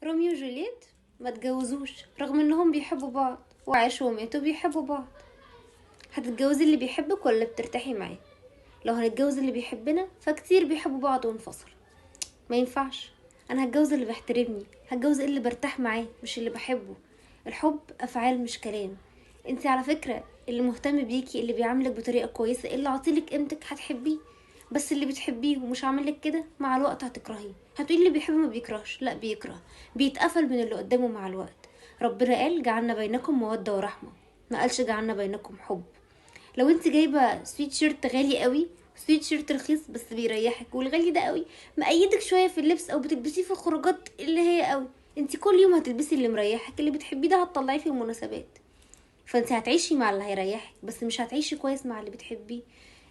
روميو وجولييت ما اتجوزوش رغم انهم بيحبوا بعض، وعاشوا وماتوا بيحبوا بعض. هتتجوزي اللي بيحبك ولا بترتاحي معاه؟ لو هنتجوز اللي بيحبنا فكتير بيحبوا بعض وانفصلوا. ما ينفعش. انا هتجوز اللي بيحترمني، هتجوز اللي برتاح معاه مش اللي بحبه. الحب افعال مش كلام. انت على فكرة اللي مهتم بيكي، اللي بيعاملك بطريقة كويسة، اللي عاطيلك قيمتك هتحبيه. بس اللي بتحبيه ومش عاملك كده مع الوقت هتكرهيه. هتقولي اللي بيحب ما بيكرهش، لا بيكره، بيتقفل من اللي قدامه مع الوقت. ربنا قال جعلنا بينكم مودة ورحمة، ما قالش جعلنا بينكم حب. لو انت جايبه سويت شيرت غالي قوي، سويت شيرت رخيص بس بيريحك، والغالي ده قوي مقيدك شويه في اللبس او بتلبسيه في الخروجات اللي هي قوي، انت كل يوم هتلبسي اللي مريحك، اللي بتحبيه ده هتطلعيه في المناسبات. فانت هتعيشي مع اللي هيريحك بس مش هتعيشي كويس مع اللي بتحبيه.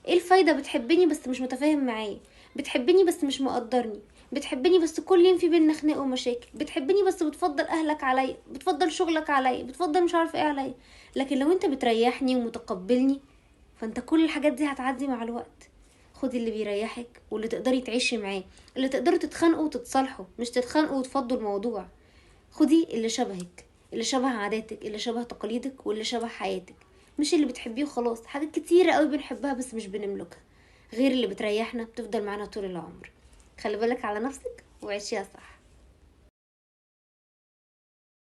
ايه الفايده؟ بتحبني بس مش متفاهم معايا، بتحبني بس مش مقدرني، بتحبني بس كل يوم في بينا خناق ومشاكل، بتحبني بس بتفضل اهلك عليا، بتفضل شغلك عليا، بتفضل مش عارفه ايه عليا. لكن لو انت بتريحني ومتقبلني فانت كل الحاجات دي هتعدي مع الوقت. خدي اللي بيريحك واللي تقدري تعيشي معاه، اللي تقدروا تتخانقوا وتتصالحوا، مش تتخانقوا وتفضوا الموضوع. خدي اللي شبهك، اللي شبه عاداتك، اللي شبه تقاليدك، واللي شبه حياتك، مش اللي بتحبيه وخلاص. حاجات كتيرة قوي بنحبها بس مش بنملكها، غير اللي بتريحنا بتفضل معانا طول العمر. خلي بالك على نفسك وعيشيها صح.